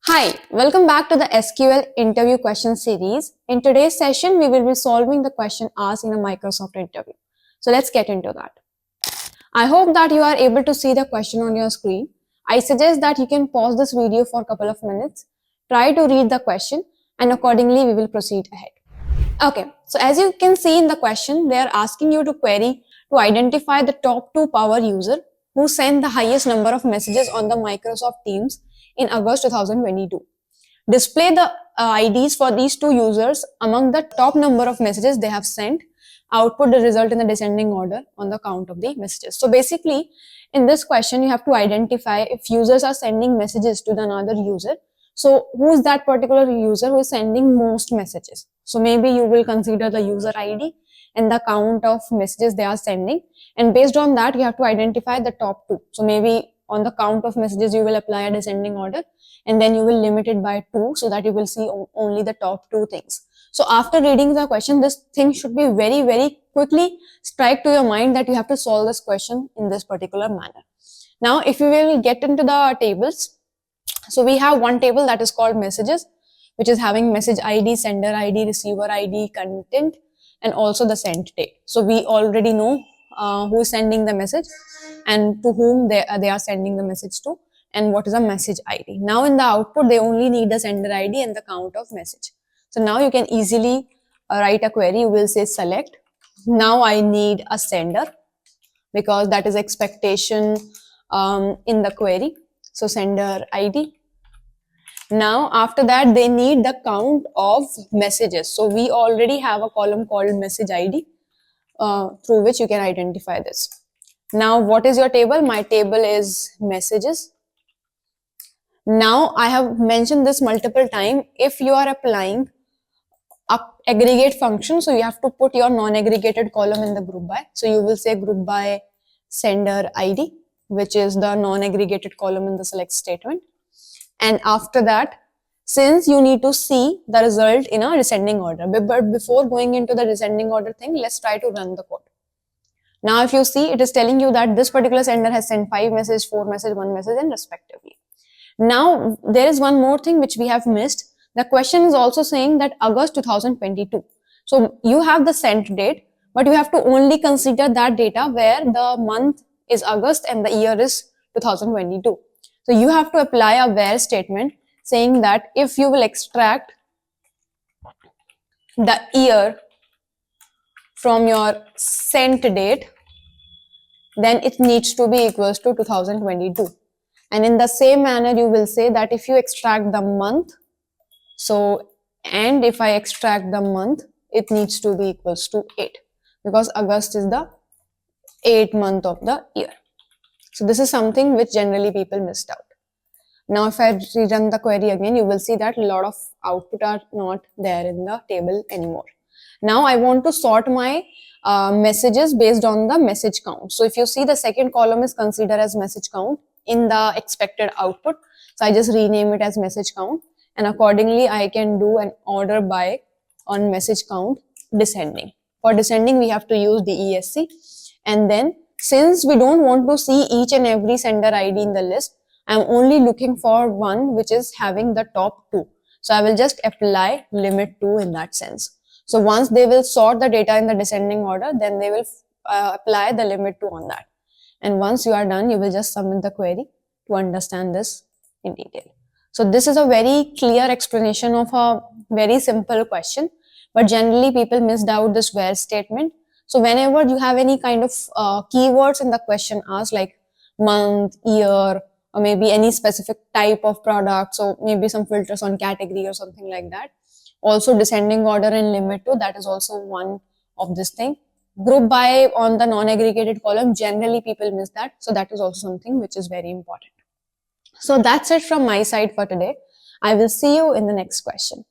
Hi, welcome back to the SQL interview question series. In today's session, we will be solving the question asked in a Microsoft interview. So let's get into that. I hope that you are able to see the question on your screen. I suggest that you can pause this video for a couple of minutes, try to read the question, and accordingly we will proceed ahead. Okay, so as you can see in the question, they are asking you to query to identify the top 2 power user who sent the highest number of messages on the Microsoft Teams in August 2022. Display the IDs for these two users among the top number of messages they have sent. Output the result in the descending order on the count of the messages. So basically, in this question, you have to identify if users are sending messages to another user. So who is that particular user who is sending most messages? So maybe you will consider the user ID and the count of messages they are sending. And based on that, you have to identify the top 2. So maybe on the count of messages, you will apply a descending order and then you will limit it by 2 so that you will see only the top 2 things. So after reading the question, this thing should be very quickly strike to your mind that you have to solve this question in this particular manner. Now, if you will get into the tables, so we have one table that is called messages, which is having message ID, sender ID, receiver ID, content, and also the sent date. So we already know who is sending the message and to whom they are sending the message to and what is a message ID. Now in the output, they only need the sender ID and the count of message. So now you can easily write a query. You will say select. Now I need a sender because that is expectation in the query. So sender ID. Now after that, they need the count of messages. So we already have a column called message ID through which you can identify this. Now what is your table? My table is messages. Now I have mentioned this multiple times. If you are applying aggregate function, so you have to put your non-aggregated column in the group by. So you will say group by sender ID, which is the non-aggregated column in the select statement. And after that, since you need to see the result in a descending order, but before going into the descending order thing, let's try to run the code. Now, if you see, it is telling you that this particular sender has sent 5 messages, 4 messages, 1 message, and respectively. Now, there is one more thing which we have missed. The question is also saying that August 2022. So you have the sent date, but you have to only consider that data where the month is August and the year is 2022. So you have to apply a where statement saying that if you will extract the year from your sent date, then it needs to be equals to 2022. And in the same manner, you will say that if you extract the month, so, and if I extract the month, it needs to be equals to 8 because August is the 8th month of the year. So this is something which generally people missed out. Now, if I rerun the query again, you will see that a lot of output are not there in the table anymore. Now I want to sort my messages based on the message count. So if you see the second column is considered as message count in the expected output. So I just rename it as message count and accordingly I can do an order by on message count descending. For descending, we have to use the ESC. And then since we don't want to see each and every sender ID in the list, I'm only looking for one which is having the top 2. So I will just apply limit 2 in that sense. So once they will sort the data in the descending order, then they will apply the limit 2 on that. And once you are done, you will just submit the query to understand this in detail. So this is a very clear explanation of a very simple question, but generally people missed out this where statement. So whenever you have any kind of keywords in the question asked like month, year, or maybe any specific type of product, so maybe some filters on category or something like that. Also descending order and limit 2, that is also one of this thing. Group by on the non-aggregated column, generally people miss that. So that is also something which is very important. So that's it from my side for today. I will see you in the next question.